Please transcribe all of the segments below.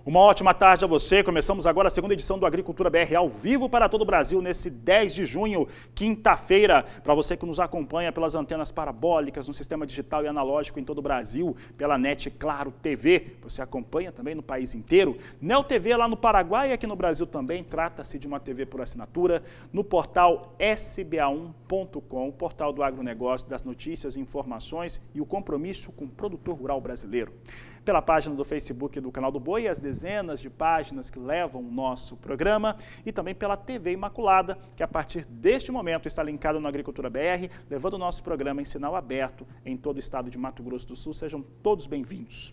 Uma ótima tarde a você. Começamos agora a segunda edição do Agricultura BR ao vivo para todo o Brasil nesse 10 de junho, quinta-feira. Para você que nos acompanha pelas antenas parabólicas, no sistema digital e analógico em todo o Brasil, pela NET Claro TV. Você acompanha também no país inteiro. Neo TV lá no Paraguai e aqui no Brasil também. Trata-se de uma TV por assinatura. No portal sba1.com, o portal do agronegócio, das notícias e informações e o compromisso com o produtor rural brasileiro. Pela página do Facebook do Canal do Boi, as dezenas de páginas que levam o nosso programa e também pela TV Imaculada, que a partir deste momento está linkada no Agricultura BR, levando o nosso programa em sinal aberto em todo o estado de Mato Grosso do Sul. Sejam todos bem-vindos.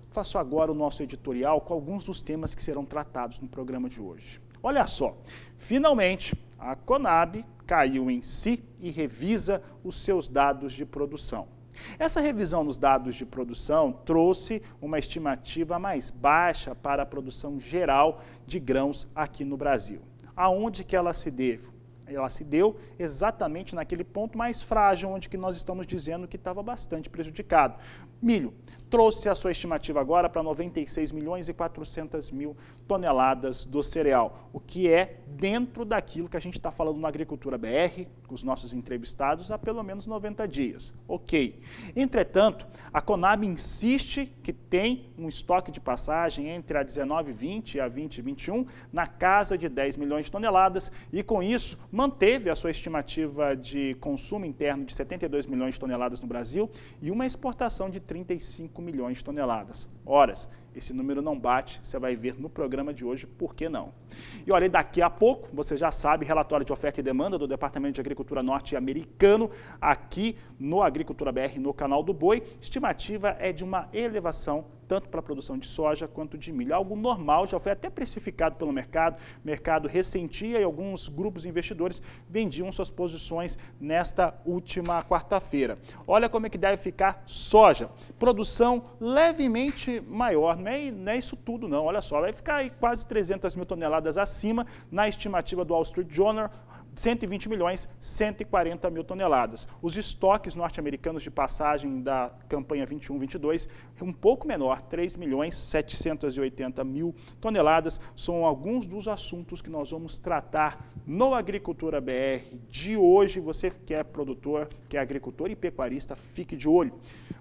Faço agora o nosso editorial com alguns dos temas que serão tratados no programa de hoje. Olha só, finalmente a Conab caiu em si e revisa os seus dados de produção. Essa revisão nos dados de produção trouxe uma estimativa mais baixa para a produção geral de grãos aqui no Brasil. Aonde que ela se deu? Ela se deu exatamente naquele ponto mais frágil, onde que nós estamos dizendo que estava bastante prejudicado. Milho trouxe a sua estimativa agora para 96 milhões e 400 mil toneladas do cereal, o que é dentro daquilo que a gente está falando na Agricultura BR, com os nossos entrevistados, há pelo menos 90 dias. Ok. Entretanto, a Conab insiste que tem um estoque de passagem entre a 19,20 e a 20,21 na casa de 10 milhões de toneladas e, com isso, manteve a sua estimativa de consumo interno de 72 milhões de toneladas no Brasil e uma exportação de 35 milhões de toneladas. Horas, esse número não bate, você vai ver no programa de hoje por que não. E olha, daqui a pouco, você já sabe, relatório de oferta e demanda do Departamento de Agricultura norte-americano, aqui no Agricultura BR, no Canal do Boi, estimativa é de uma elevação tanto para a produção de soja quanto de milho. Algo normal, já foi até precificado pelo mercado, o mercado ressentia e alguns grupos investidores vendiam suas posições nesta última quarta-feira. Olha como é que deve ficar soja. Produção levemente maior, não é isso tudo não, olha só, vai ficar aí quase 300 mil toneladas acima na estimativa do Wall Street Journal, 120 milhões, 140 mil toneladas. Os estoques norte-americanos de passagem da campanha 21-22, um pouco menor, 3 milhões, 780 mil toneladas, são alguns dos assuntos que nós vamos tratar no Agricultura BR de hoje. Você que é produtor, que é agricultor e pecuarista, fique de olho,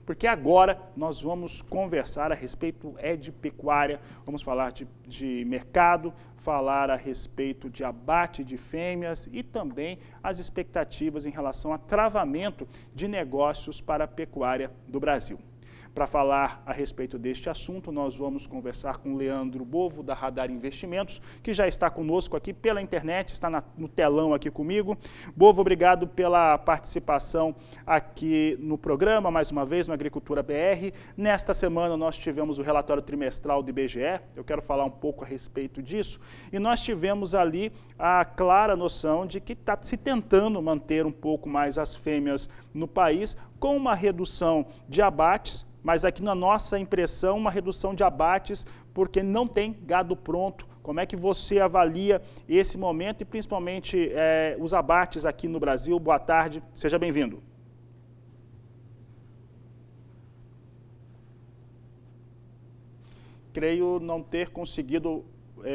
porque agora nós vamos conversar a respeito de pecuária, vamos falar de mercado, falar a respeito de abate de fêmeas e também as expectativas em relação a travamento de negócios para a pecuária do Brasil. Para falar a respeito deste assunto, nós vamos conversar com o Leandro Bovo, da Radar Investimentos, que já está conosco aqui pela internet, está no telão aqui comigo. Bovo, obrigado pela participação aqui no programa, mais uma vez, no Agricultura BR. Nesta semana nós tivemos o relatório trimestral do IBGE, eu quero falar um pouco a respeito disso, e nós tivemos ali a clara noção de que está se tentando manter um pouco mais as fêmeas no país, com uma redução de abates, mas aqui na nossa impressão, uma redução de abates, porque não tem gado pronto. Como é que você avalia esse momento e principalmente os abates aqui no Brasil? Boa tarde, seja bem-vindo. Creio não ter conseguido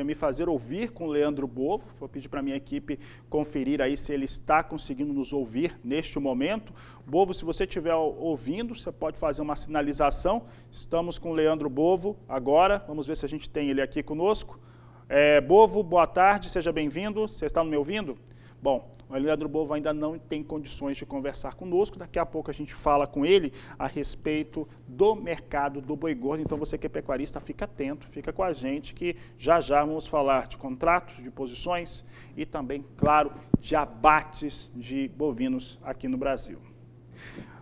me fazer ouvir com o Leandro Bovo. Vou pedir para a minha equipe conferir aí se ele está conseguindo nos ouvir neste momento. Bovo, se você estiver ouvindo, você pode fazer uma sinalização. Estamos com o Leandro Bovo agora, vamos ver se a gente tem ele aqui conosco. Bovo, boa tarde, seja bem-vindo. Você está me ouvindo? Bom, o Leandro Bovo ainda não tem condições de conversar conosco, daqui a pouco a gente fala com ele a respeito do mercado do boi gordo. Então você que é pecuarista, fica atento, fica com a gente que já vamos falar de contratos, de posições e também, claro, de abates de bovinos aqui no Brasil.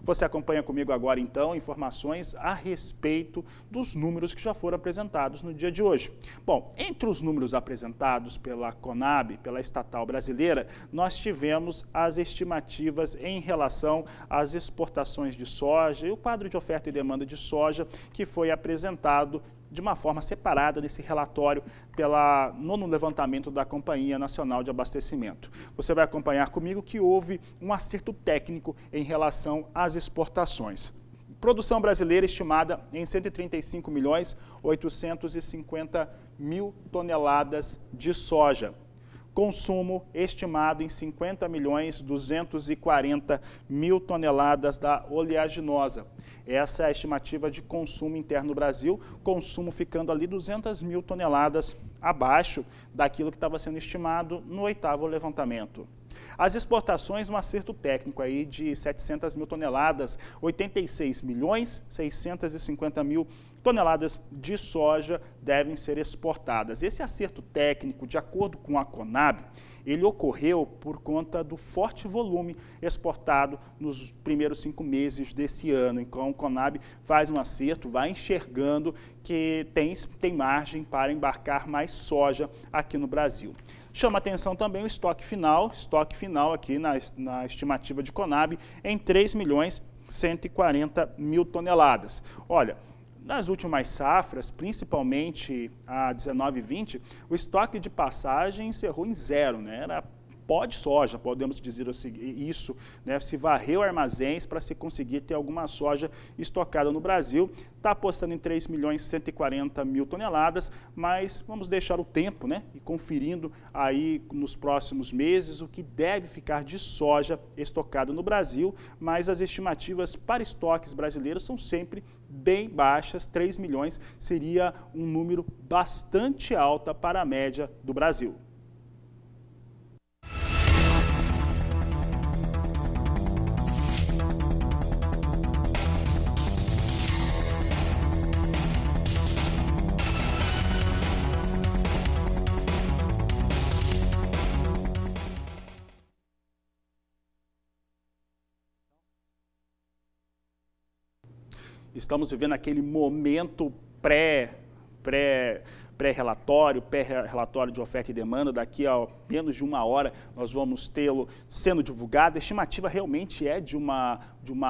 Você acompanha comigo agora, então, informações a respeito dos números que já foram apresentados no dia de hoje. Bom, entre os números apresentados pela Conab, pela estatal brasileira, nós tivemos as estimativas em relação às exportações de soja e o quadro de oferta e demanda de soja que foi apresentado de uma forma separada nesse relatório no levantamento da Companhia Nacional de Abastecimento. Você vai acompanhar comigo que houve um acerto técnico em relação às exportações. Produção brasileira estimada em 135.850.000 toneladas de soja. Consumo estimado em 50.240.000 toneladas da oleaginosa. Essa é a estimativa de consumo interno no Brasil, consumo ficando ali 200.000 toneladas abaixo daquilo que estava sendo estimado no 8º levantamento. As exportações, um acerto técnico aí de 700.000 toneladas, 86.650.000 toneladas de soja devem ser exportadas. Esse acerto técnico, de acordo com a Conab, ele ocorreu por conta do forte volume exportado nos primeiros 5 meses desse ano. Então, a Conab faz um acerto, vai enxergando que tem margem para embarcar mais soja aqui no Brasil. Chama atenção também o estoque final aqui na estimativa de Conab em 3.140.000 toneladas. Olha, nas últimas safras, principalmente a 19 e 20, o estoque de passagem encerrou em zero, né? Era pó de soja, podemos dizer isso, né? Se varreu armazéns para se conseguir ter alguma soja estocada no Brasil. Está apostando em 3.140.000 toneladas, mas vamos deixar o tempo, né? E conferindo aí nos próximos meses o que deve ficar de soja estocada no Brasil, mas as estimativas para estoques brasileiros são sempre bem baixas. 3 milhões seria um número bastante alto para a média do Brasil. Estamos vivendo aquele momento pré-relatório de oferta e demanda. Daqui a menos de 1 hora nós vamos tê-lo sendo divulgado. A estimativa realmente é de uma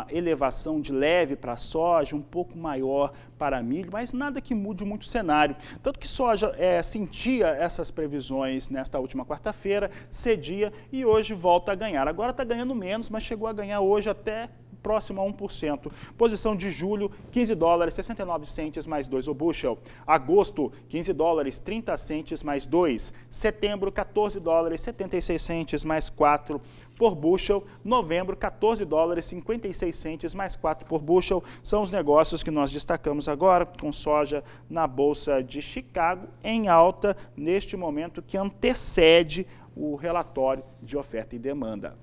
elevação de leve para a soja, um pouco maior para milho, mas nada que mude muito o cenário. Tanto que soja sentia essas previsões nesta última quarta-feira, cedia e hoje volta a ganhar. Agora está ganhando menos, mas chegou a ganhar hoje até próximo a 1%. Posição de julho, 15 dólares, 69 centes mais 2 o bushel. Agosto, 15 dólares, 30 centes mais 2. Setembro, 14 dólares, 76 centes mais 4 por bushel. Novembro, 14 dólares, 56 centes mais 4 por bushel. São os negócios que nós destacamos agora, com soja na Bolsa de Chicago em alta, neste momento que antecede o relatório de oferta e demanda.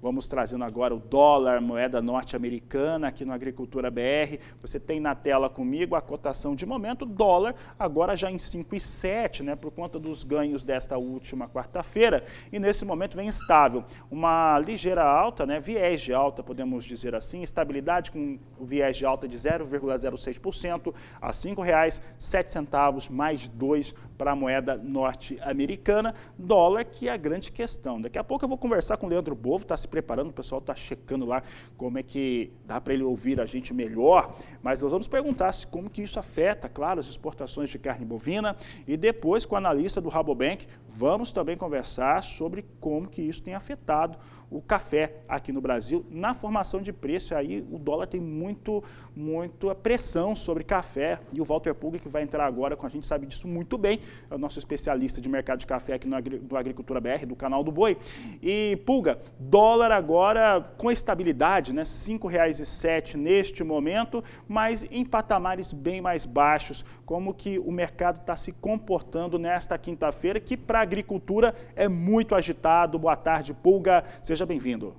Vamos trazendo agora o dólar, moeda norte-americana, aqui no Agricultura BR. Você tem na tela comigo a cotação de momento, dólar agora já em 5,7, né, por conta dos ganhos desta última quarta-feira. E nesse momento vem estável. Uma ligeira alta, né, viés de alta, podemos dizer assim, estabilidade com o viés de alta de 0,06% a R$ 5,07 mais 2 para a moeda norte-americana. Dólar, que é a grande questão. Daqui a pouco eu vou conversar com o Leandro Bovo, está se preparando, o pessoal está checando lá como é que dá para ele ouvir a gente melhor, mas nós vamos perguntar como que isso afeta, claro, as exportações de carne bovina, e depois com o analista do Rabobank vamos também conversar sobre como que isso tem afetado o café aqui no Brasil na formação de preço. Aí o dólar tem muita pressão sobre café, e o Walter Pulga, que vai entrar agora com a gente, sabe disso muito bem, é o nosso especialista de mercado de café aqui do Agricultura BR, do canal do Boi. E Pulga, dólar agora com estabilidade, né, R$ 5,07 neste momento, mas em patamares bem mais baixos. Como que o mercado está se comportando nesta quinta-feira, que para a agricultura é muito agitado. Boa tarde, Pulga, seja bem-vindo.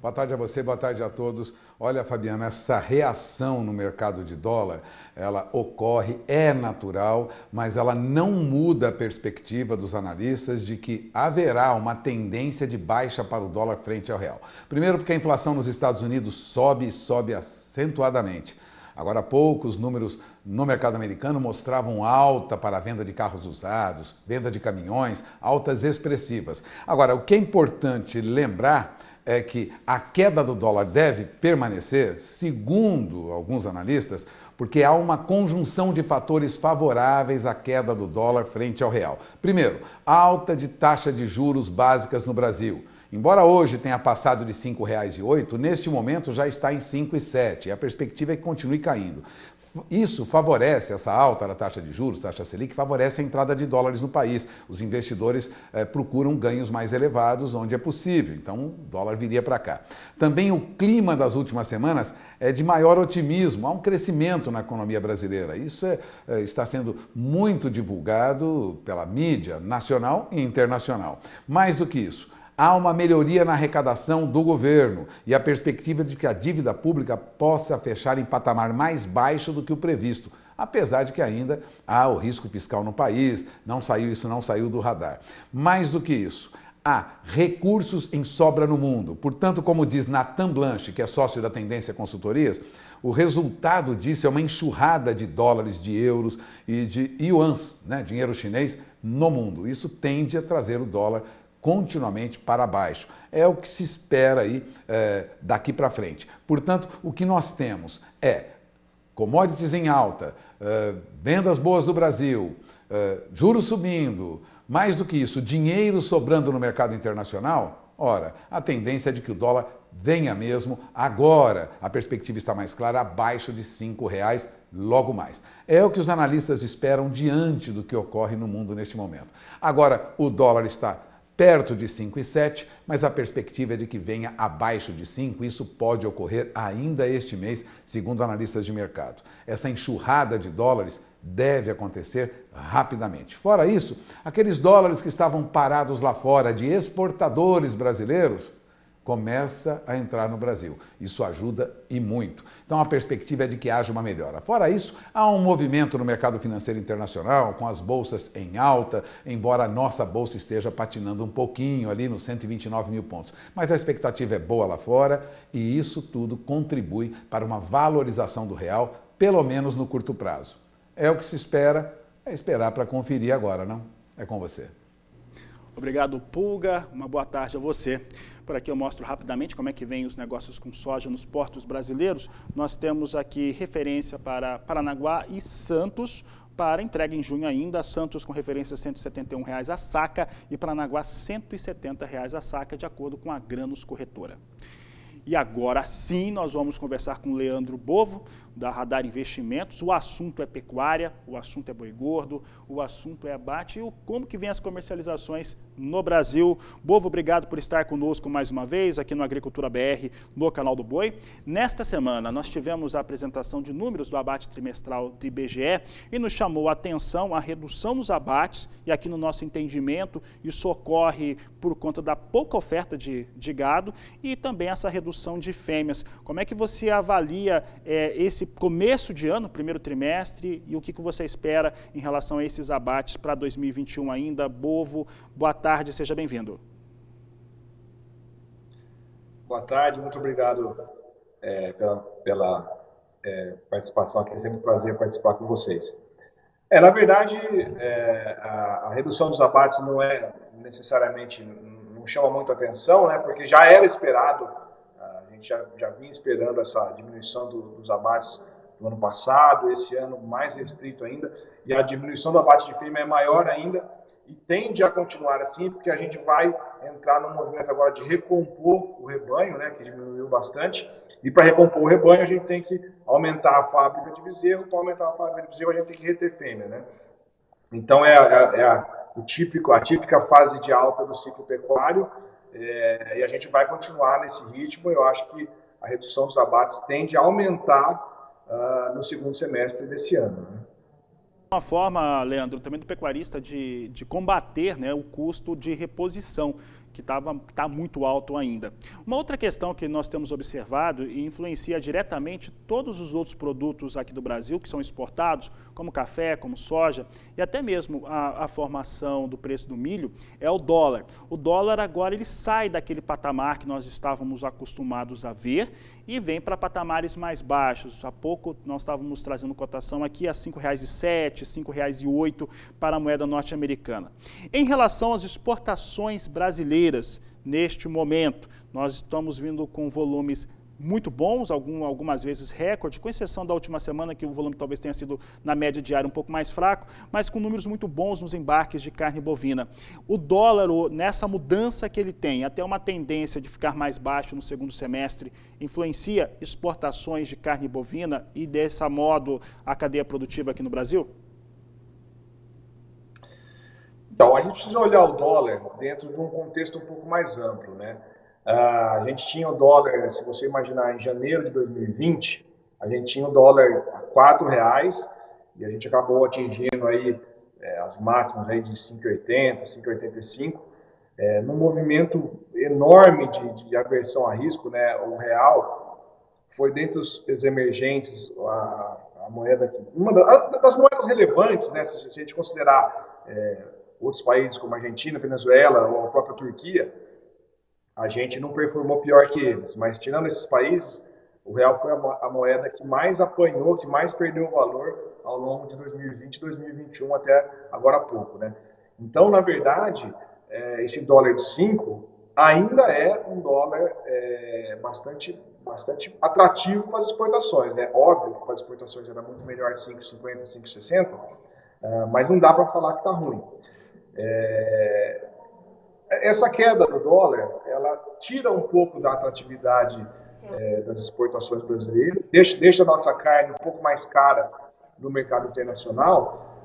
Boa tarde a você, boa tarde a todos. Olha, Fabiana, essa reação no mercado de dólar, ela ocorre, é natural, mas ela não muda a perspectiva dos analistas de que haverá uma tendência de baixa para o dólar frente ao real. Primeiro porque a inflação nos Estados Unidos sobe acentuadamente. Agora há pouco, os números no mercado americano mostravam alta para a venda de carros usados, venda de caminhões, altas expressivas. Agora, o que é importante lembrar é que a queda do dólar deve permanecer, segundo alguns analistas, porque há uma conjunção de fatores favoráveis à queda do dólar frente ao real. Primeiro, alta de taxa de juros básicas no Brasil. Embora hoje tenha passado de R$ 5,08, neste momento já está em 5,07 e a perspectiva é que continue caindo. Isso favorece, essa alta da taxa de juros, taxa Selic, favorece a entrada de dólares no país. Os investidores procuram ganhos mais elevados onde é possível, então o dólar viria para cá. Também o clima das últimas semanas é de maior otimismo, há um crescimento na economia brasileira. Isso está sendo muito divulgado pela mídia nacional e internacional. Mais do que isso, há uma melhoria na arrecadação do governo e a perspectiva de que a dívida pública possa fechar em patamar mais baixo do que o previsto, apesar de que ainda há o risco fiscal no país, isso não saiu do radar. Mais do que isso, há recursos em sobra no mundo. Portanto, como diz Nathan Blanche, que é sócio da Tendência Consultorias, o resultado disso é uma enxurrada de dólares, de euros e de yuans, dinheiro chinês, no mundo. Isso tende a trazer o dólar continuamente para baixo. É o que se espera aí daqui para frente. Portanto, o que nós temos é commodities em alta, vendas boas do Brasil, juros subindo, mais do que isso, dinheiro sobrando no mercado internacional. Ora, a tendência é de que o dólar venha mesmo agora. A perspectiva está mais clara, abaixo de R$ 5,00 logo mais. É o que os analistas esperam diante do que ocorre no mundo neste momento. Agora, o dólar está perto de 5,07, mas a perspectiva é de que venha abaixo de 5. Isso pode ocorrer ainda este mês, segundo analistas de mercado. Essa enxurrada de dólares deve acontecer rapidamente. Fora isso, aqueles dólares que estavam parados lá fora de exportadores brasileiros começa a entrar no Brasil. Isso ajuda e muito. Então a perspectiva é de que haja uma melhora. Fora isso, há um movimento no mercado financeiro internacional, com as bolsas em alta, embora a nossa bolsa esteja patinando um pouquinho ali nos 129 mil pontos. Mas a expectativa é boa lá fora e isso tudo contribui para uma valorização do real, pelo menos no curto prazo. É o que se espera, é esperar para conferir agora, não? É com você. Obrigado, Pulga. Uma boa tarde a você. Por aqui eu mostro rapidamente como é que vem os negócios com soja nos portos brasileiros. Nós temos aqui referência para Paranaguá e Santos, para entrega em junho ainda. Santos com referência R$ 171,00 a saca e Paranaguá R$ 170,00 a saca, de acordo com a Granos Corretora. E agora sim nós vamos conversar com o Leandro Bovo, da Radar Investimentos. O assunto é pecuária, o assunto é boi gordo, o assunto é abate e como que vem as comercializações no Brasil. Bovo, obrigado por estar conosco mais uma vez aqui no Agricultura BR, no canal do Boi. Nesta semana nós tivemos a apresentação de números do abate trimestral do IBGE e nos chamou a atenção a redução nos abates, e aqui no nosso entendimento isso ocorre por conta da pouca oferta de gado e também essa redução de fêmeas. Como é que você avalia esse começo de ano, primeiro trimestre, e o que você espera em relação a esses abates para 2021 ainda? Bovo, boa tarde, seja bem-vindo. Boa tarde, muito obrigado pela participação aqui, é sempre um prazer participar com vocês. Na verdade, a redução dos abates não é necessariamente, não chama muita atenção, porque já era esperado. A gente já vinha esperando essa diminuição dos abates do ano passado, esse ano mais restrito ainda, e a diminuição do abate de fêmea é maior ainda e tende a continuar assim, porque a gente vai entrar num movimento agora de recompor o rebanho, que diminuiu bastante, e para recompor o rebanho a gente tem que aumentar a fábrica de bezerro, para aumentar a fábrica de bezerro a gente tem que reter fêmea, Então a típica fase de alta do ciclo pecuário, e a gente vai continuar nesse ritmo. Eu acho que a redução dos abates tende a aumentar no segundo semestre desse ano. Uma forma, Leandro, também do pecuarista de combater o custo de reposição, que está muito alto ainda. Uma outra questão que nós temos observado e influencia diretamente todos os outros produtos aqui do Brasil que são exportados, como café, como soja, e até mesmo a formação do preço do milho, é o dólar. O dólar agora ele sai daquele patamar que nós estávamos acostumados a ver e vem para patamares mais baixos. Há pouco nós estávamos trazendo cotação aqui a R$ 5,07, R$ 5,08 para a moeda norte-americana. Em relação às exportações brasileiras, neste momento, nós estamos vindo com volumes muito bons, algumas vezes recorde, com exceção da última semana, que o volume talvez tenha sido na média diária um pouco mais fraco, mas com números muito bons nos embarques de carne bovina. O dólar, nessa mudança que ele tem, até uma tendência de ficar mais baixo no segundo semestre, influencia exportações de carne bovina e, desse modo, a cadeia produtiva aqui no Brasil? Então, a gente precisa olhar o dólar dentro de um contexto um pouco mais amplo, né? A gente tinha o dólar, se você imaginar, em janeiro de 2020, a gente tinha o dólar a R$ 4 e a gente acabou atingindo aí as máximas aí de 5,80, 5,85, num movimento enorme de aversão a risco, né? O real foi dentre os emergentes a moeda que, uma das moedas relevantes, né? Se a gente considerar outros países como a Argentina, Venezuela ou a própria Turquia, a gente não performou pior que eles, mas tirando esses países, o real foi a moeda que mais apanhou, que mais perdeu valor ao longo de 2020 e 2021 até agora há pouco, né? Então, na verdade, esse dólar de 5 ainda é um dólar bastante atrativo para as exportações, né? Óbvio que para as exportações era muito melhor 5,50, 5,60, mas não dá para falar que está ruim. Essa queda do dólar, ela tira um pouco da atratividade das exportações brasileiras, deixa a nossa carne um pouco mais cara no mercado internacional,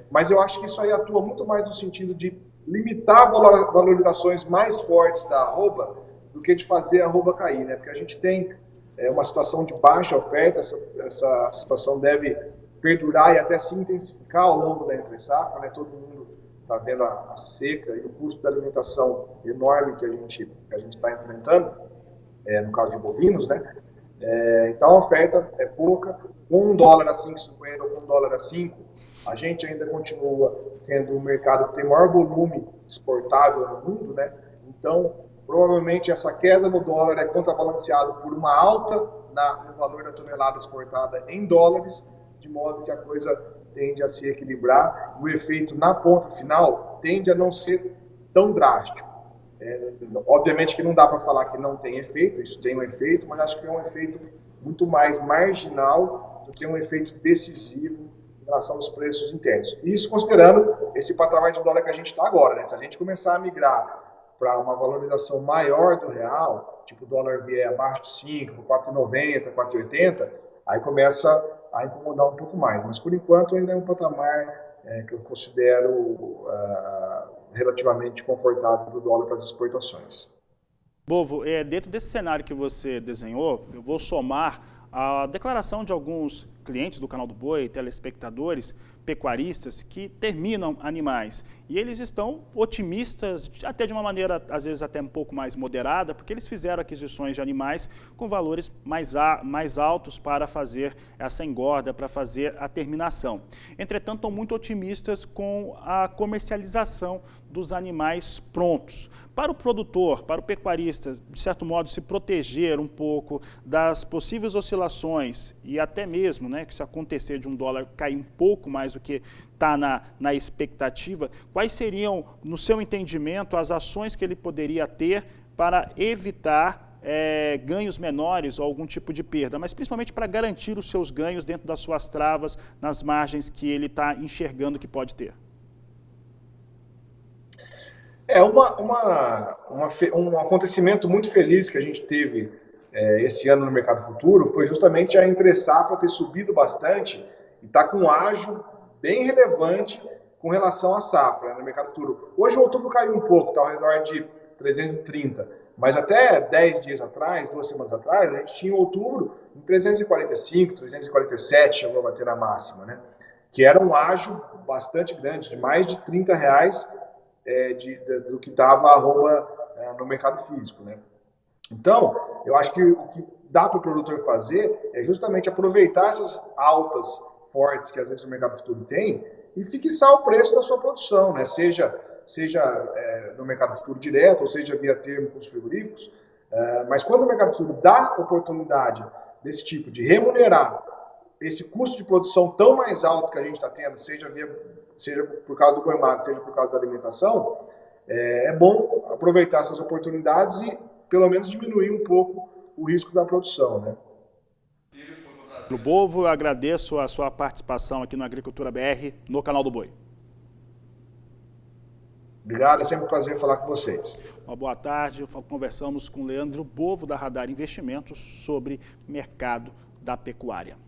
mas eu acho que isso aí atua muito mais no sentido de limitar valorizações mais fortes da arroba do que de fazer a arroba cair, né? Porque a gente tem uma situação de baixa oferta, essa situação deve perdurar e até se intensificar ao longo da entre-safra, né? Todo mundo está vendo a seca e o custo da alimentação enorme que a gente está enfrentando, no caso de bovinos, né? Então a oferta é pouca, com $1 a 5,50 ou com $1 a 5, a gente ainda continua sendo o mercado que tem maior volume exportável no mundo, né? Então, provavelmente essa queda no dólar é contrabalanceada por uma alta no valor da tonelada exportada em dólares, de modo que a coisa tende a se equilibrar, o efeito na ponta final tende a não ser tão drástico. Obviamente que não dá para falar que não tem efeito, isso tem um efeito, mas acho que é um efeito muito mais marginal do que um efeito decisivo em relação aos preços internos. Isso considerando esse patamar de dólar que a gente está agora, né? Se a gente começar a migrar para uma valorização maior do real, tipo o dólar vier abaixo de 5, 4,90, 4,80, aí começa a incomodar um pouco mais. Mas, por enquanto, ainda é um patamar que eu considero relativamente confortável do dólar para as exportações. Bovo, dentro desse cenário que você desenhou, eu vou somar a declaração de alguns clientes do Canal do Boi, telespectadores, pecuaristas, que terminam animais. E eles estão otimistas, até de uma maneira, às vezes, até um pouco mais moderada, porque eles fizeram aquisições de animais com valores mais altos para fazer essa engorda, para fazer a terminação. Entretanto, estão muito otimistas com a comercialização dos animais prontos. Para o produtor, para o pecuarista, de certo modo, se proteger um pouco das possíveis oscilações e até mesmo, né, que se acontecer de um dólar cair um pouco mais do que está na expectativa, quais seriam, no seu entendimento, as ações que ele poderia ter para evitar ganhos menores ou algum tipo de perda, mas principalmente para garantir os seus ganhos dentro das suas travas, nas margens que ele está enxergando que pode ter? Um acontecimento muito feliz que a gente teve esse ano no mercado futuro foi justamente a entre-safra ter subido bastante e está com um ágio bem relevante com relação à safra no mercado futuro. Hoje o outubro caiu um pouco, está ao redor de 330, mas até 10 dias atrás, 2 semanas atrás, a gente tinha outubro em 345, 347, chegou a bater na máxima, né? Que era um ágio bastante grande, de mais de R$30 do que estava a arroba no mercado físico, né? Então, eu acho que o que dá para o produtor fazer é justamente aproveitar essas altas fortes que às vezes o mercado futuro tem e fixar o preço da sua produção, né? Seja no mercado futuro direto, ou seja via termo com os frigoríficos, mas quando o mercado futuro dá oportunidade desse tipo de remunerar esse custo de produção tão mais alto que a gente está tendo, seja por causa do boi magro, seja por causa da alimentação, é bom aproveitar essas oportunidades e pelo menos diminuir um pouco o risco da produção, né? Bovo, eu agradeço a sua participação aqui no Agricultura BR, no canal do Boi. Obrigado, é sempre um prazer falar com vocês. Uma boa tarde, conversamos com Leandro Bovo, da Radar Investimentos, sobre mercado da pecuária.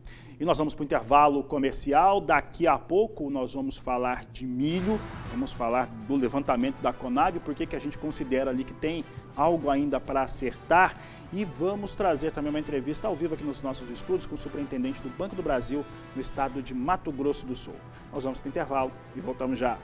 E nós vamos para o intervalo comercial. Daqui a pouco nós vamos falar de milho, vamos falar do levantamento da Conab, porque que a gente considera ali que tem algo ainda para acertar. E vamos trazer também uma entrevista ao vivo aqui nos nossos estúdios com o superintendente do Banco do Brasil no estado de Mato Grosso do Sul. Nós vamos para o intervalo e voltamos já.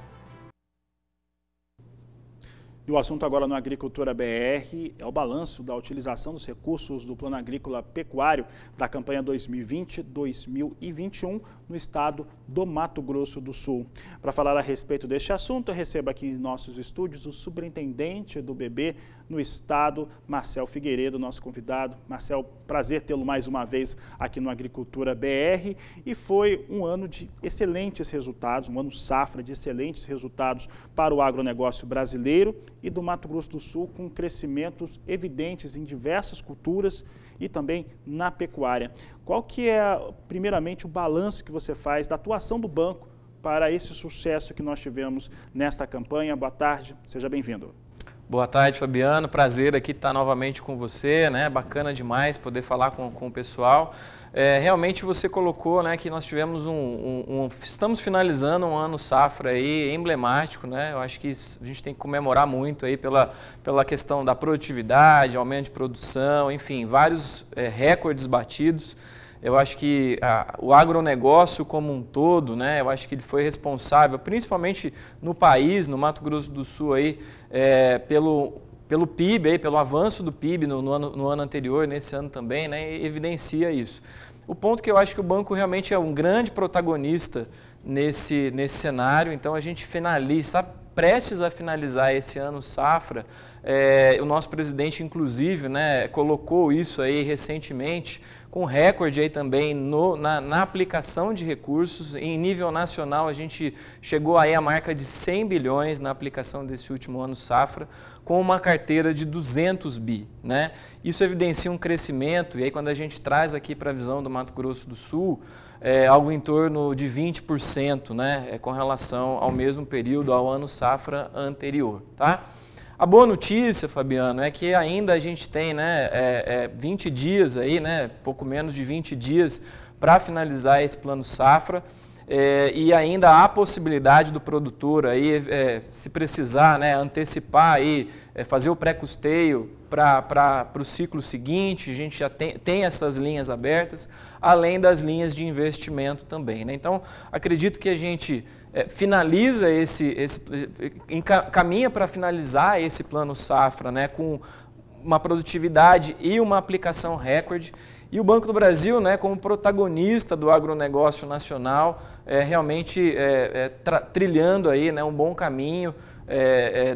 E o assunto agora no Agricultura BR é o balanço da utilização dos recursos do Plano Agrícola Pecuário da campanha 2020-2021 no estado do Mato Grosso do Sul. Para falar a respeito deste assunto, eu recebo aqui em nossos estúdios o superintendente do BB no estado, Marcel Figueiredo, nosso convidado. Marcel, prazer tê-lo mais uma vez aqui no Agricultura BR. E foi um ano de excelentes resultados, um ano safra de excelentes resultados para o agronegócio brasileiro e do Mato Grosso do Sul, com crescimentos evidentes em diversas culturas e também na pecuária. Qual que é, primeiramente, o balanço que você faz da atuação do banco para esse sucesso que nós tivemos nesta campanha? Boa tarde, seja bem-vindo. Boa tarde, Fabiano. Prazer aqui estar novamente com você, né? Bacana demais poder falar com o pessoal. Realmente você colocou, né, que nós tivemos estamos finalizando um ano safra aí emblemático, né? Eu acho que a gente tem que comemorar muito aí pela questão da produtividade, aumento de produção, enfim, vários recordes batidos. Eu acho que o agronegócio como um todo, né, eu acho que ele foi responsável, principalmente no país, no Mato Grosso do Sul, aí, pelo PIB, aí, pelo avanço do PIB no ano anterior, nesse ano também, né, evidencia isso. O ponto que eu acho que o banco realmente é um grande protagonista nesse cenário, então a gente está prestes a finalizar esse ano safra. O nosso presidente, inclusive, né, colocou isso aí recentemente, com recorde aí também na aplicação de recursos. Em nível nacional, a gente chegou aí à marca de 100 bilhões na aplicação desse último ano safra, com uma carteira de 200 bi, né? Isso evidencia um crescimento, e aí quando a gente traz aqui para a visão do Mato Grosso do Sul, algo em torno de 20%, né, com relação ao mesmo período, ao ano safra anterior, tá? A boa notícia, Fabiano, é que ainda a gente tem, né, 20 dias aí, né, pouco menos de 20 dias para finalizar esse plano safra, e ainda há possibilidade do produtor aí, se precisar, né, antecipar aí, fazer o pré-custeio para o ciclo seguinte. A gente já tem essas linhas abertas, além das linhas de investimento também, né? Então, acredito que a gente finaliza caminha para finalizar esse plano safra, né, com uma produtividade e uma aplicação recorde. E o Banco do Brasil, né, como protagonista do agronegócio nacional, realmente trilhando aí, né, um bom caminho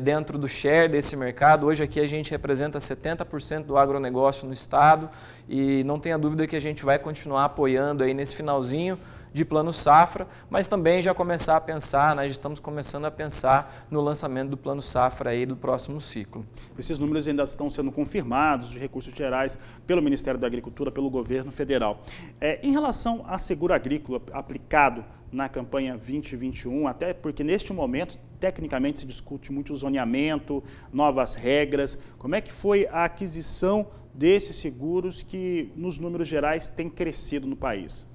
dentro do share desse mercado. Hoje aqui a gente representa 70% do agronegócio no estado e não tenha dúvida que a gente vai continuar apoiando aí nesse finalzinho de plano safra, mas também já começar a pensar, né, já estamos começando a pensar no lançamento do plano safra aí do próximo ciclo. Esses números ainda estão sendo confirmados de recursos gerais pelo Ministério da Agricultura, pelo governo federal. Em relação a seguro agrícola aplicado na campanha 2021, até porque neste momento, tecnicamente, se discute muito o zoneamento, novas regras. Como é que foi a aquisição desses seguros que, nos números gerais, tem crescido no país?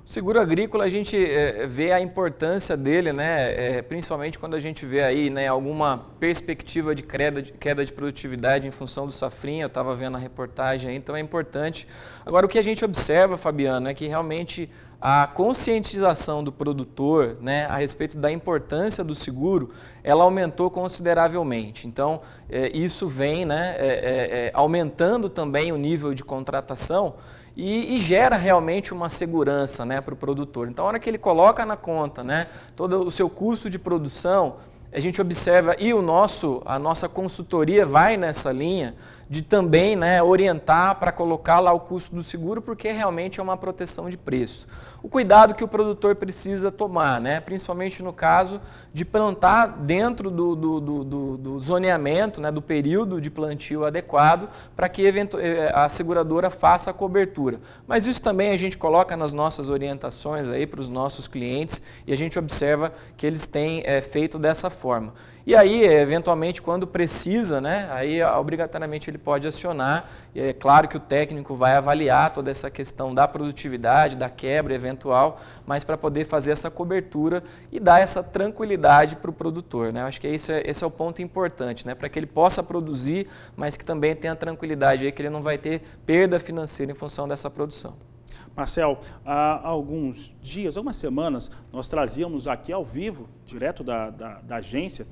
O seguro agrícola, a gente vê a importância dele, né, principalmente quando a gente vê aí, né, alguma perspectiva de queda de produtividade em função do safrinha. Eu estava vendo a reportagem aí, então é importante. Agora, o que a gente observa, Fabiano, é que realmente a conscientização do produtor, né, a respeito da importância do seguro, ela aumentou consideravelmente. Então, isso vem, né, aumentando também o nível de contratação e gera realmente uma segurança, né, para o produtor. Então, a hora que ele coloca na conta, né, todo o seu custo de produção, a gente observa, e a nossa consultoria vai nessa linha, de também, né, orientar para colocar lá o custo do seguro, porque realmente é uma proteção de preço. O cuidado que o produtor precisa tomar, né, principalmente no caso de plantar dentro do zoneamento, né, do período de plantio adequado, para que a seguradora faça a cobertura. Mas isso também a gente coloca nas nossas orientações aí para os nossos clientes e a gente observa que eles têm feito dessa forma. E aí, eventualmente, quando precisa, né, aí obrigatoriamente ele pode acionar. E é claro que o técnico vai avaliar toda essa questão da produtividade, da quebra eventual, mas para poder fazer essa cobertura e dar essa tranquilidade para o produtor, né? Acho que esse é o ponto importante, né, para que ele possa produzir, mas que também tenha tranquilidade aí, que ele não vai ter perda financeira em função dessa produção. Marcel, há alguns dias, algumas semanas, nós trazíamos aqui ao vivo, direto da agência,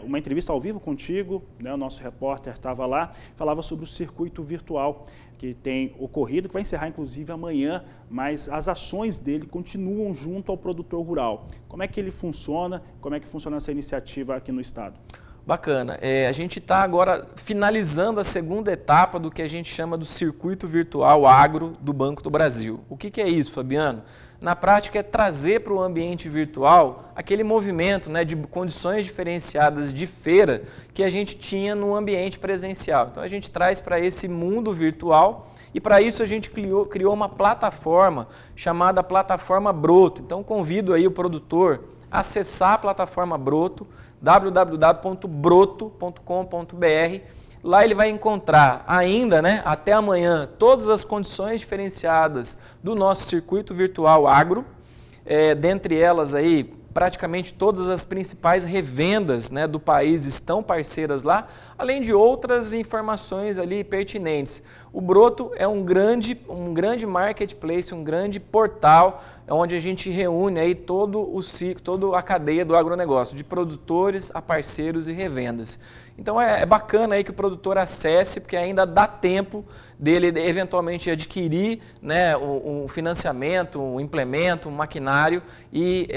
uma entrevista ao vivo contigo, né, o nosso repórter estava lá, falava sobre o circuito virtual que tem ocorrido, que vai encerrar inclusive amanhã, mas as ações dele continuam junto ao produtor rural. Como é que ele funciona? Como é que funciona essa iniciativa aqui no estado? Bacana. A gente está agora finalizando a segunda etapa do que a gente chama do Circuito Virtual Agro do Banco do Brasil. O que é isso, Fabiano? Na prática é trazer para o ambiente virtual aquele movimento, né, de condições diferenciadas de feira que a gente tinha no ambiente presencial. Então a gente traz para esse mundo virtual e para isso a gente criou uma plataforma chamada Plataforma Broto. Então convido aí o produtor a acessar a plataforma Broto, www.broto.com.br. Lá ele vai encontrar ainda, né, até amanhã, todas as condições diferenciadas do nosso circuito virtual agro. Dentre elas aí, praticamente todas as principais revendas, né, do país estão parceiras lá, além de outras informações ali pertinentes. O Broto é um grande marketplace, um grande portal, onde a gente reúne aí todo o ciclo, toda a cadeia do agronegócio, de produtores a parceiros e revendas. Então é bacana aí que o produtor acesse, porque ainda dá tempo dele eventualmente adquirir, né, um financiamento, um implemento, um maquinário e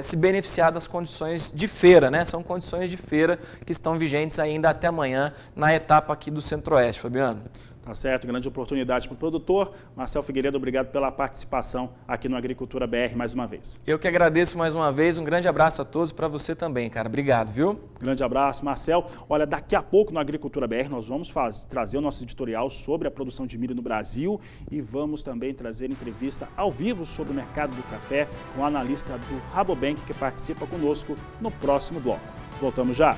se beneficiar das condições de feira, né? São condições de feira que estão vigentes ainda até amanhã na etapa aqui do Centro-Oeste, Fabiano. Tá certo, grande oportunidade para o produtor. Marcel Figueiredo, obrigado pela participação aqui no Agricultura BR mais uma vez. Eu que agradeço mais uma vez, um grande abraço a todos, para você também, cara. Obrigado, viu? Grande abraço, Marcel. Olha, daqui a pouco no Agricultura BR nós vamos trazer o nosso editorial sobre a produção de milho no Brasil e vamos também trazer entrevista ao vivo sobre o mercado do café com o analista do Rabobank que participa conosco no próximo bloco. Voltamos já.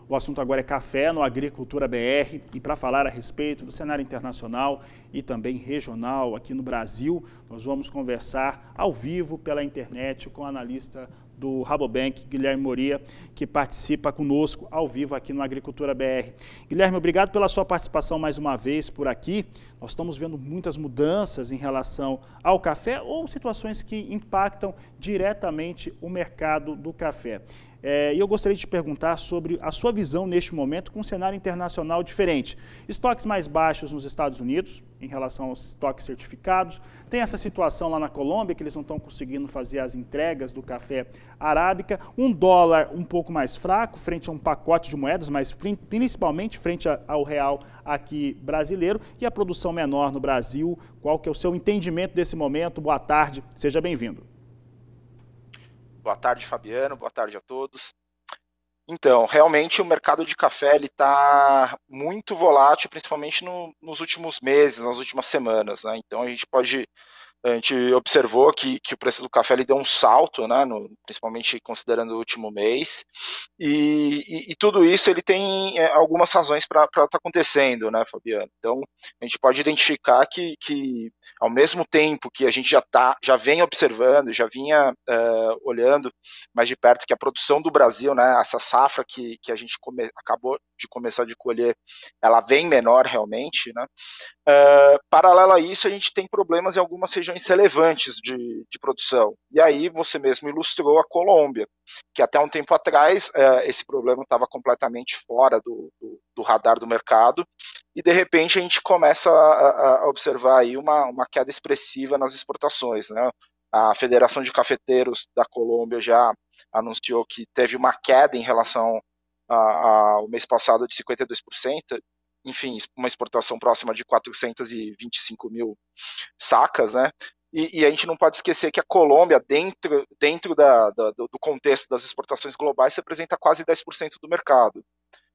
O assunto agora é café no Agricultura BR e para falar a respeito do cenário internacional e também regional aqui no Brasil, nós vamos conversar ao vivo pela internet com o analista do Rabobank, Guilherme Moria, que participa conosco ao vivo aqui no Agricultura BR. Guilherme, obrigado pela sua participação mais uma vez por aqui. Nós estamos vendo muitas mudanças em relação ao café ou situações que impactam diretamente o mercado do café. E eu gostaria de te perguntar sobre a sua visão neste momento com um cenário internacional diferente. Estoques mais baixos nos Estados Unidos, em relação aos estoques certificados. Tem essa situação lá na Colômbia, que eles não estão conseguindo fazer as entregas do café arábica. Um dólar um pouco mais fraco, frente a um pacote de moedas, mas principalmente frente ao real aqui brasileiro. E a produção menor no Brasil. Qual que é o seu entendimento desse momento? Boa tarde, seja bem-vindo. Boa tarde, Fabiano. Boa tarde a todos. Então, realmente o mercado de café está muito volátil, principalmente nos últimos meses, nas últimas semanas, né? Então a gente observou que o preço do café ele deu um salto, né, principalmente considerando o último mês, e tudo isso ele tem algumas razões para estar acontecendo, né, Fabiano? Então a gente pode identificar que ao mesmo tempo que a gente já vem observando, já vinha olhando mais de perto que a produção do Brasil, né, essa safra que a gente acabou de começar de colher, ela vem menor realmente, né? Paralelo a isso, a gente tem problemas em algumas regiões relevantes de produção. E aí você mesmo ilustrou a Colômbia, que até um tempo atrás esse problema estava completamente fora do radar do mercado, e de repente a gente começa a observar aí uma queda expressiva nas exportações, né? A Federação de Cafeteiros da Colômbia já anunciou que teve uma queda em relação ao mês passado de 52%, enfim, uma exportação próxima de 425 mil sacas, né? E a gente não pode esquecer que a Colômbia, dentro do contexto das exportações globais, representa quase 10% do mercado.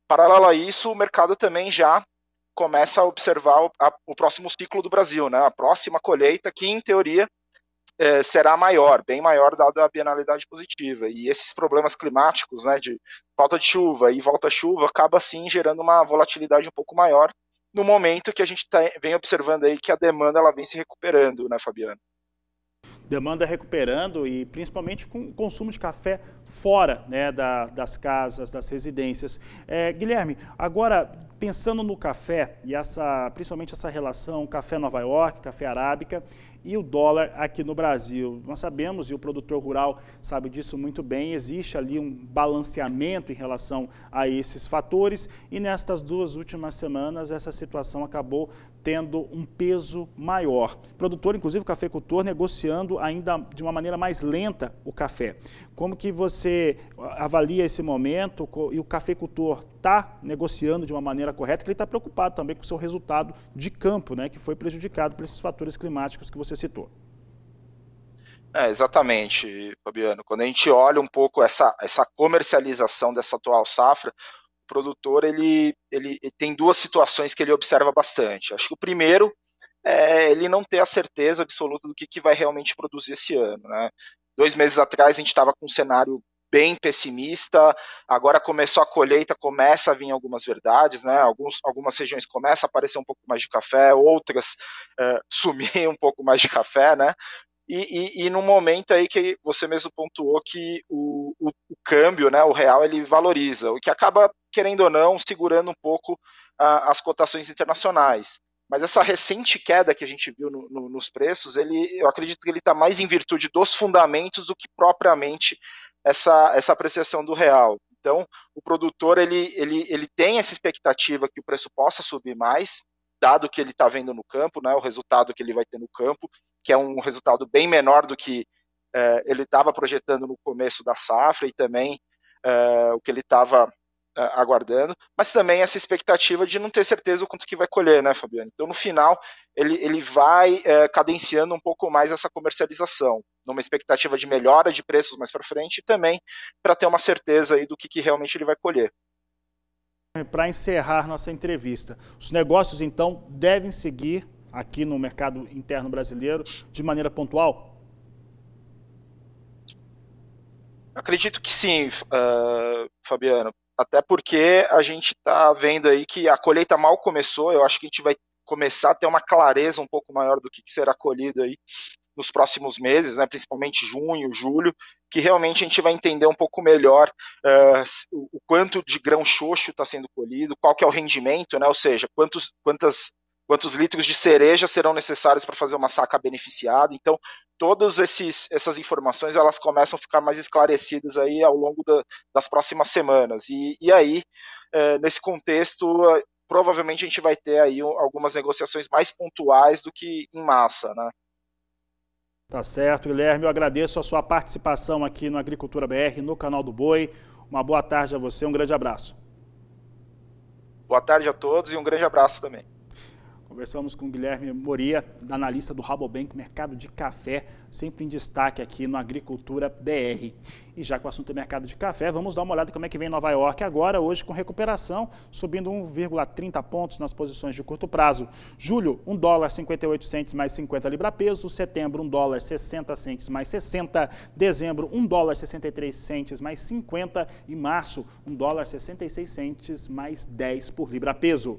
Paralelo a isso, o mercado também já começa a observar o próximo ciclo do Brasil, né? A próxima colheita, que em teoria será maior, bem maior, dada a bienalidade positiva. E esses problemas climáticos, né, de falta de chuva e volta a chuva, acaba sim gerando uma volatilidade um pouco maior no momento que a gente vem observando aí que a demanda ela vem se recuperando, né, Fabiano? Demanda recuperando e principalmente com o consumo de café fora, né, das casas, das residências. Guilherme, agora pensando no café e principalmente essa relação café Nova York, café arábica e o dólar aqui no Brasil. Nós sabemos, e o produtor rural sabe disso muito bem, existe ali um balanceamento em relação a esses fatores e nestas 2 últimas semanas essa situação acabou tendo um peso maior. O produtor, inclusive o cafeicultor, negociando ainda de uma maneira mais lenta o café. Como que você avalia esse momento e o cafeicultor está negociando de uma maneira correta, que ele está preocupado também com o seu resultado de campo, né, que foi prejudicado por esses fatores climáticos que você citou. Exatamente, Fabiano. Quando a gente olha um pouco essa comercialização dessa atual safra, o produtor ele tem 2 situações que ele observa bastante. Acho que o primeiro é ele não ter a certeza absoluta do que vai realmente produzir esse ano, né? 2 meses atrás a gente estava com um cenário bem pessimista, agora começou a colheita, começa a vir algumas verdades, né? Algumas regiões começam a aparecer um pouco mais de café, outras sumir um pouco mais de café, né? E no momento aí que você mesmo pontuou que o câmbio, né, o real, ele valoriza, o que acaba, querendo ou não, segurando um pouco as cotações internacionais. Mas essa recente queda que a gente viu nos preços, eu acredito que ele está mais em virtude dos fundamentos do que propriamente essa apreciação do real. Então, o produtor ele tem essa expectativa que o preço possa subir mais, dado que ele está vendo no campo, né, o resultado que ele vai ter no campo, que é um resultado bem menor do que ele estava projetando no começo da safra e também o que ele estava aguardando, mas também essa expectativa de não ter certeza o quanto que vai colher, né, Fabiano? Então, no final, ele vai cadenciando um pouco mais essa comercialização, numa expectativa de melhora de preços mais para frente e também para ter uma certeza aí do que realmente ele vai colher. Para encerrar nossa entrevista, os negócios, então, devem seguir aqui no mercado interno brasileiro de maneira pontual? Acredito que sim, Fabiano. Até porque a gente está vendo aí que a colheita mal começou, eu acho que a gente vai começar a ter uma clareza um pouco maior do que será colhido aí nos próximos meses, né, principalmente junho, julho, que realmente a gente vai entender um pouco melhor o quanto de grão xoxo está sendo colhido, qual que é o rendimento, né, ou seja, quantos litros de cereja serão necessários para fazer uma saca beneficiada. Então, todas essas informações elas começam a ficar mais esclarecidas aí ao longo das próximas semanas. E aí, nesse contexto, provavelmente a gente vai ter aí algumas negociações mais pontuais do que em massa, né? Tá certo, Guilherme. Eu agradeço a sua participação aqui no Agricultura BR, no canal do Boi. Uma boa tarde a você, um grande abraço. Boa tarde a todos e um grande abraço também. Conversamos com o Guilherme Moria, analista do Rabobank, mercado de café, sempre em destaque aqui no Agricultura BR. E já que o assunto é mercado de café, vamos dar uma olhada como é que vem Nova York agora, hoje com recuperação, subindo 1,30 pontos nas posições de curto prazo. Julho, $1,58 mais 50 libra-peso. Setembro, $1,60 mais 60. Dezembro, $1,63 mais 50. E março, $1,66 mais 10 por libra-peso.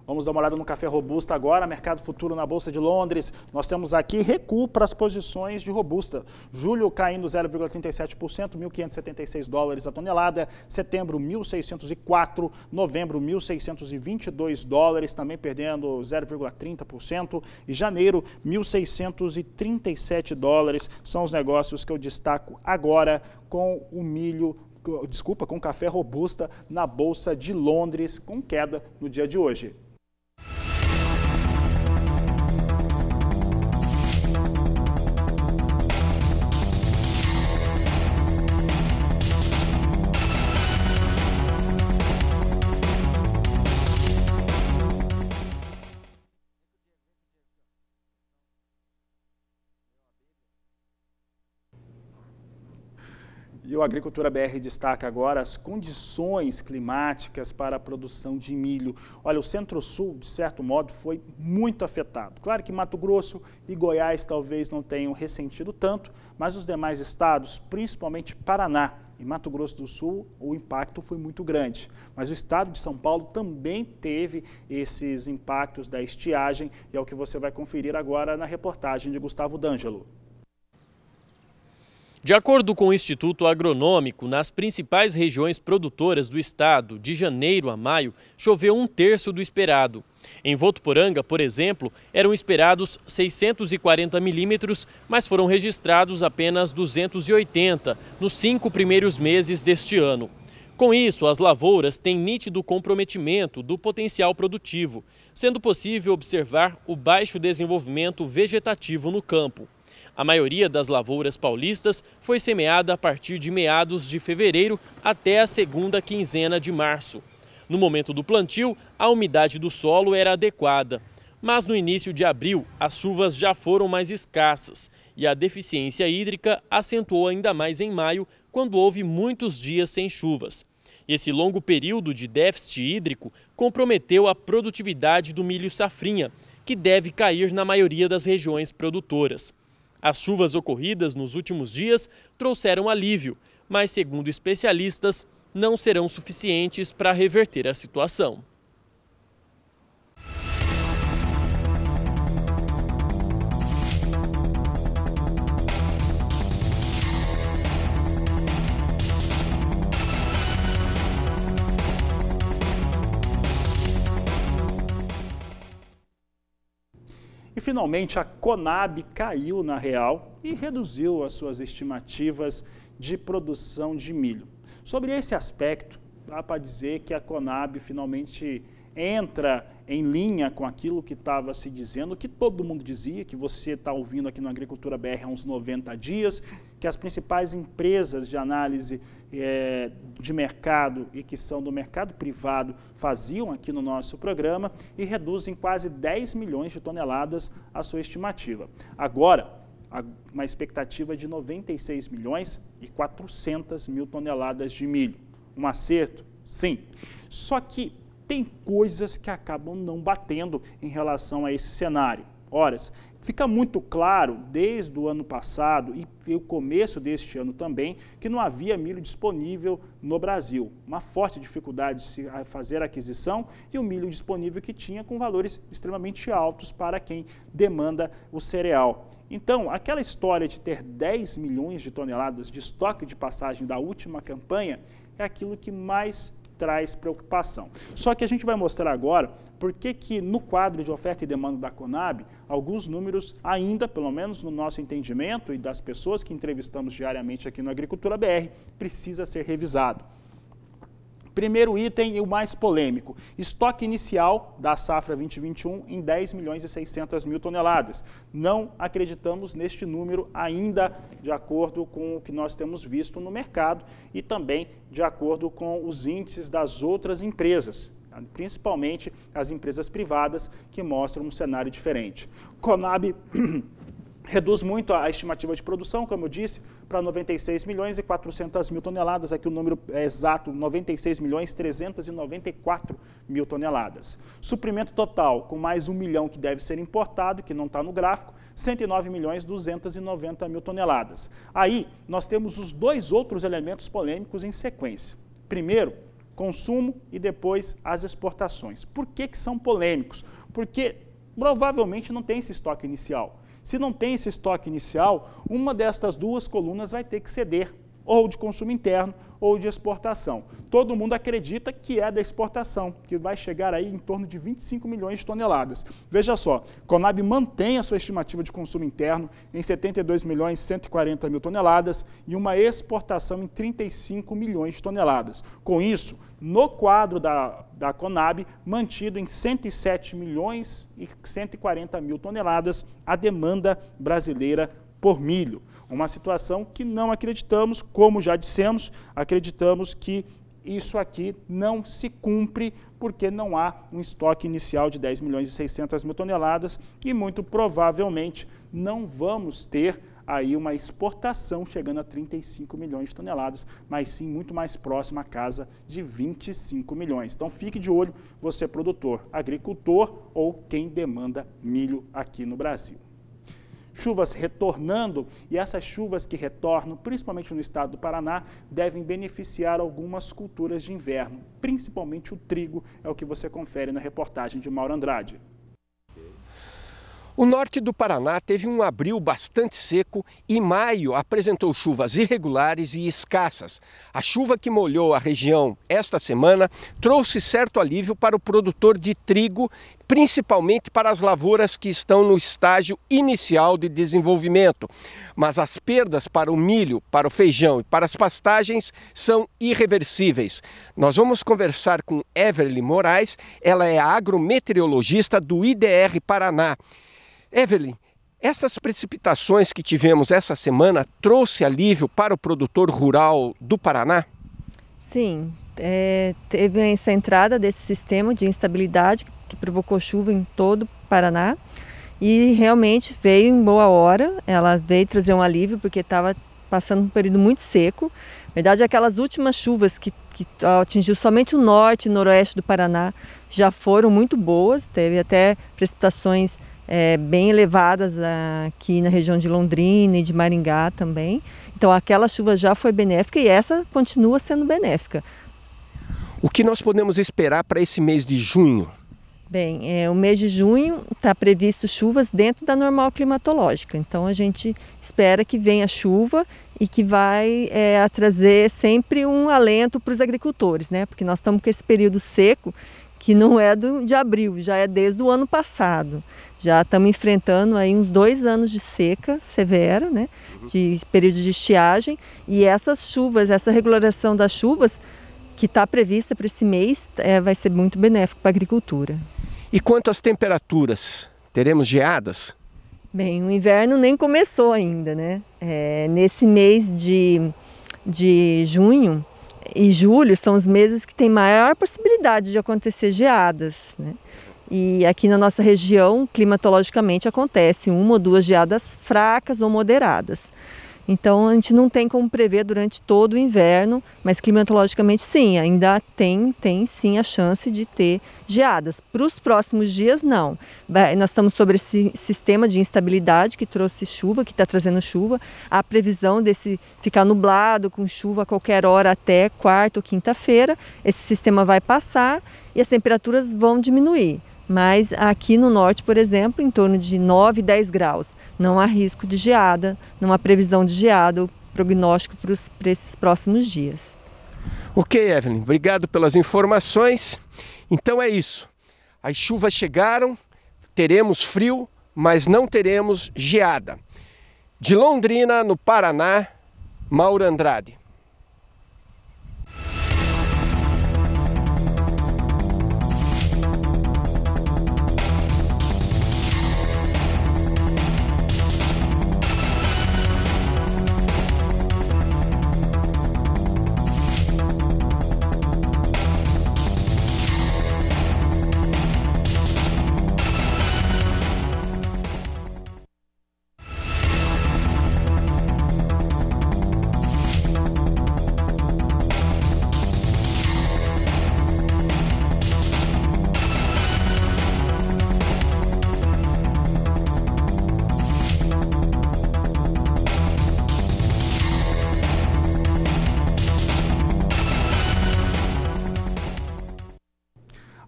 Vamos dar uma olhada no café robusta agora, mercado futuro na Bolsa de Londres. Nós temos aqui recuo para as posições de robusta. Julho caindo 0,37%, $1.576 a tonelada. Setembro, 1.604. Novembro, $1.622, também perdendo 0,30%. E janeiro, $1.637. São os negócios que eu destaco agora, com o milho com café robusta na Bolsa de Londres, com queda no dia de hoje. E o Agricultura BR destaca agora as condições climáticas para a produção de milho. Olha, o Centro-Sul, de certo modo, foi muito afetado. Claro que Mato Grosso e Goiás talvez não tenham ressentido tanto, mas os demais estados, principalmente Paraná e Mato Grosso do Sul, o impacto foi muito grande. Mas o estado de São Paulo também teve esses impactos da estiagem, e é o que você vai conferir agora na reportagem de Gustavo D'Angelo. De acordo com o Instituto Agronômico, nas principais regiões produtoras do estado, de janeiro a maio, choveu 1/3 do esperado. Em Votuporanga, por exemplo, eram esperados 640 milímetros, mas foram registrados apenas 280 nos 5 primeiros meses deste ano. Com isso, as lavouras têm nítido comprometimento do potencial produtivo, sendo possível observar o baixo desenvolvimento vegetativo no campo. A maioria das lavouras paulistas foi semeada a partir de meados de fevereiro até a segunda quinzena de março. No momento do plantio, a umidade do solo era adequada, mas no início de abril as chuvas já foram mais escassas e a deficiência hídrica acentuou ainda mais em maio, quando houve muitos dias sem chuvas. Esse longo período de déficit hídrico comprometeu a produtividade do milho safrinha, que deve cair na maioria das regiões produtoras. As chuvas ocorridas nos últimos dias trouxeram alívio, mas, segundo especialistas, não serão suficientes para reverter a situação. E finalmente a Conab caiu na real e reduziu as suas estimativas de produção de milho. Sobre esse aspecto, dá para dizer que a Conab finalmente entra em linha com aquilo que estava se dizendo, que todo mundo dizia, que você está ouvindo aqui no Agricultura BR há uns 90 dias, que as principais empresas de análise de mercado e que são do mercado privado faziam aqui no nosso programa e reduzem quase 10 milhões de toneladas a sua estimativa. Agora, uma expectativa de 96 milhões e 400 mil toneladas de milho. Um acerto? Sim. Só que tem coisas que acabam não batendo em relação a esse cenário. Ora, fica muito claro desde o ano passado e o começo deste ano também que não havia milho disponível no Brasil. Uma forte dificuldade de se fazer a aquisição e o milho disponível que tinha com valores extremamente altos para quem demanda o cereal. Então, aquela história de ter 10 milhões de toneladas de estoque de passagem da última campanha é aquilo que mais traz preocupação. Só que a gente vai mostrar agora por que no quadro de oferta e demanda da Conab, alguns números ainda, pelo menos no nosso entendimento e das pessoas que entrevistamos diariamente aqui no Agricultura BR, precisa ser revisado. Primeiro item e o mais polêmico, estoque inicial da safra 2021 em 10 milhões e 600 mil toneladas. Não acreditamos neste número ainda de acordo com o que nós temos visto no mercado e também de acordo com os índices das outras empresas, principalmente as empresas privadas que mostram um cenário diferente. Conab reduz muito a estimativa de produção, como eu disse, para 96 milhões e 400 mil toneladas. Aqui o número é exato, 96 milhões 394 mil toneladas. Suprimento total, com mais 1 milhão que deve ser importado, que não está no gráfico, 109 milhões 290 mil toneladas. Aí nós temos os dois outros elementos polêmicos em sequência. Primeiro, consumo e depois as exportações. Por que são polêmicos? Porque provavelmente não tem esse estoque inicial. Se não tem esse estoque inicial, uma destas duas colunas vai ter que ceder. ou de consumo interno ou de exportação. Todo mundo acredita que é da exportação, que vai chegar aí em torno de 25 milhões de toneladas. Veja só, Conab mantém a sua estimativa de consumo interno em 72 milhões e 140 mil toneladas e uma exportação em 35 milhões de toneladas. Com isso, no quadro da Conab, mantido em 107 milhões e 140 mil toneladas a demanda brasileira por milho. Uma situação que não acreditamos, como já dissemos, acreditamos que isso aqui não se cumpre porque não há um estoque inicial de 10 milhões e 600 mil toneladas e muito provavelmente não vamos ter aí uma exportação chegando a 35 milhões de toneladas, mas sim muito mais próxima à casa de 25 milhões. Então fique de olho, você produtor, agricultor ou quem demanda milho aqui no Brasil. Chuvas retornando, e essas chuvas que retornam, principalmente no estado do Paraná, devem beneficiar algumas culturas de inverno, principalmente o trigo, é o que você confere na reportagem de Mauro Andrade. O norte do Paraná teve um abril bastante seco e maio apresentou chuvas irregulares e escassas. A chuva que molhou a região esta semana trouxe certo alívio para o produtor de trigo, principalmente para as lavouras que estão no estágio inicial de desenvolvimento. Mas as perdas para o milho, para o feijão e para as pastagens são irreversíveis. Nós vamos conversar com Everly Moraes, ela é a agrometeorologista do IDR Paraná. Evelyn, essas precipitações que tivemos essa semana trouxe alívio para o produtor rural do Paraná? Sim, teve essa entrada desse sistema de instabilidade que provocou chuva em todo o Paraná e realmente veio em boa hora, ela veio trazer um alívio porque estava passando um período muito seco. Na verdade, aquelas últimas chuvas que atingiu somente o norte e noroeste do Paraná já foram muito boas, teve até precipitações bem elevadas aqui na região de Londrina e de Maringá também. Então aquela chuva já foi benéfica e essa continua sendo benéfica. O que nós podemos esperar para esse mês de junho? Bem, o mês de junho está previsto chuvas dentro da normal climatológica. Então a gente espera que venha chuva e que vai trazer sempre um alento para os agricultores, né? Porque nós estamos com esse período seco que não é de abril, já é desde o ano passado. Já estamos enfrentando aí uns 2 anos de seca severa, né? De período de estiagem. E essas chuvas, essa regularização das chuvas que está prevista para esse mês vai ser muito benéfico para a agricultura. E quanto às temperaturas? Teremos geadas? Bem, o inverno nem começou ainda, né? Nesse mês de junho e julho são os meses que tem maior possibilidade de acontecer geadas, né? E aqui na nossa região, climatologicamente, acontece 1 ou 2 geadas fracas ou moderadas. Então a gente não tem como prever durante todo o inverno, mas climatologicamente sim, ainda tem sim a chance de ter geadas. Para os próximos dias não. Nós estamos sobre esse sistema de instabilidade que trouxe chuva, que está trazendo chuva. A previsão desse ficar nublado com chuva a qualquer hora até quarta ou quinta-feira. Esse sistema vai passar e as temperaturas vão diminuir. Mas aqui no norte, por exemplo, em torno de 9, 10 graus. Não há risco de geada, não há previsão de geada, o prognóstico para esses próximos dias. Ok, Evelyn, obrigado pelas informações. Então é isso, as chuvas chegaram, teremos frio, mas não teremos geada. De Londrina, no Paraná, Mauro Andrade.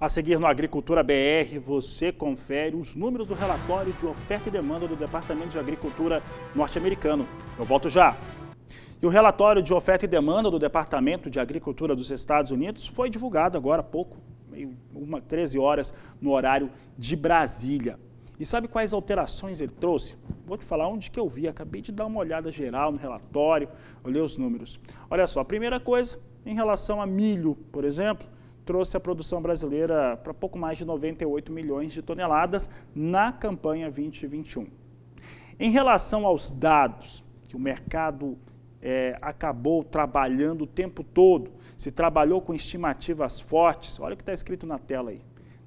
A seguir no Agricultura BR, você confere os números do relatório de oferta e demanda do Departamento de Agricultura norte-americano. Eu volto já. E o relatório de oferta e demanda do Departamento de Agricultura dos Estados Unidos foi divulgado agora há pouco, 13 horas, no horário de Brasília. E sabe quais alterações ele trouxe? Vou te falar onde que eu vi, acabei de dar uma olhada geral no relatório, olhei os números. Olha só, a primeira coisa, em relação a milho, por exemplo, trouxe a produção brasileira para pouco mais de 98 milhões de toneladas na campanha 2021. Em relação aos dados que o mercado acabou trabalhando o tempo todo, se trabalhou com estimativas fortes, olha o que está escrito na tela aí.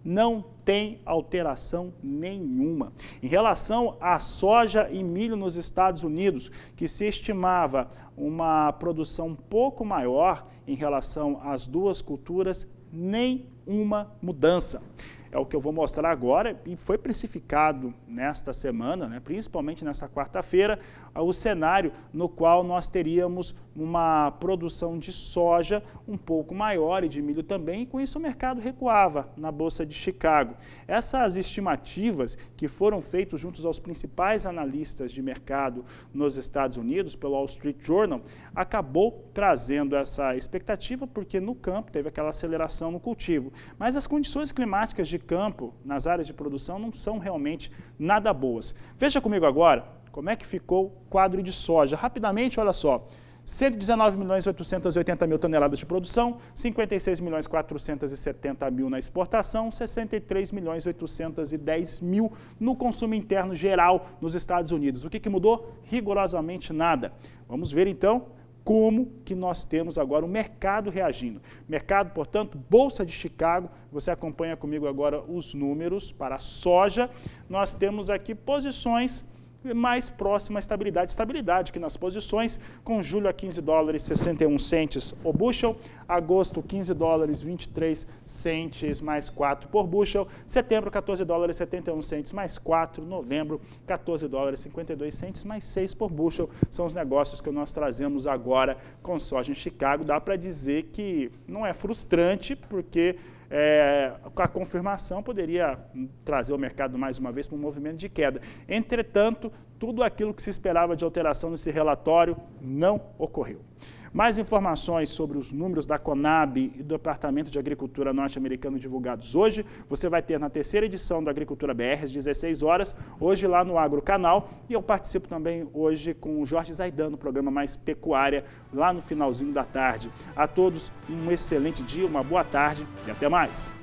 Não tem alteração nenhuma. Em relação à soja e milho nos Estados Unidos, que se estimava uma produção um pouco maior em relação às duas culturas, nenhuma mudança. É o que eu vou mostrar agora e foi precificado nesta semana, né, principalmente nessa quarta-feira, o cenário no qual nós teríamos uma produção de soja um pouco maior e de milho também, e com isso o mercado recuava na Bolsa de Chicago. Essas estimativas que foram feitas juntos aos principais analistas de mercado nos Estados Unidos, pelo Wall Street Journal, acabou trazendo essa expectativa porque no campo teve aquela aceleração no cultivo. Mas as condições climáticas de campo nas áreas de produção não são realmente nada boas. Veja comigo agora como é que ficou o quadro de soja. Rapidamente, olha só. 119.880.000 toneladas de produção, 56.470.000 na exportação, 63.810.000 no consumo interno geral nos Estados Unidos. O que mudou? Rigorosamente nada. Vamos ver então como que nós temos agora o mercado reagindo. Mercado, portanto, Bolsa de Chicago, você acompanha comigo agora os números para a soja. Nós temos aqui posições mais próxima à estabilidade aqui nas posições, com julho a 15 dólares 61 centes o bushel, agosto 15 dólares 23 centes mais 4 por bushel, setembro 14 dólares 71 centes mais 4, novembro 14 dólares 52 centes mais 6 por bushel, são os negócios que nós trazemos agora com soja em Chicago. Dá para dizer que não é frustrante, porque a confirmação poderia trazer o mercado mais uma vez para um movimento de queda. Entretanto, tudo aquilo que se esperava de alteração nesse relatório não ocorreu. Mais informações sobre os números da Conab e do Departamento de Agricultura norte-americano divulgados hoje, você vai ter na terceira edição do Agricultura BR, às 16 horas, hoje lá no Agro Canal, e eu participo também hoje com o Jorge Zaidan, no programa Mais Pecuária, lá no finalzinho da tarde. A todos um excelente dia, uma boa tarde e até mais!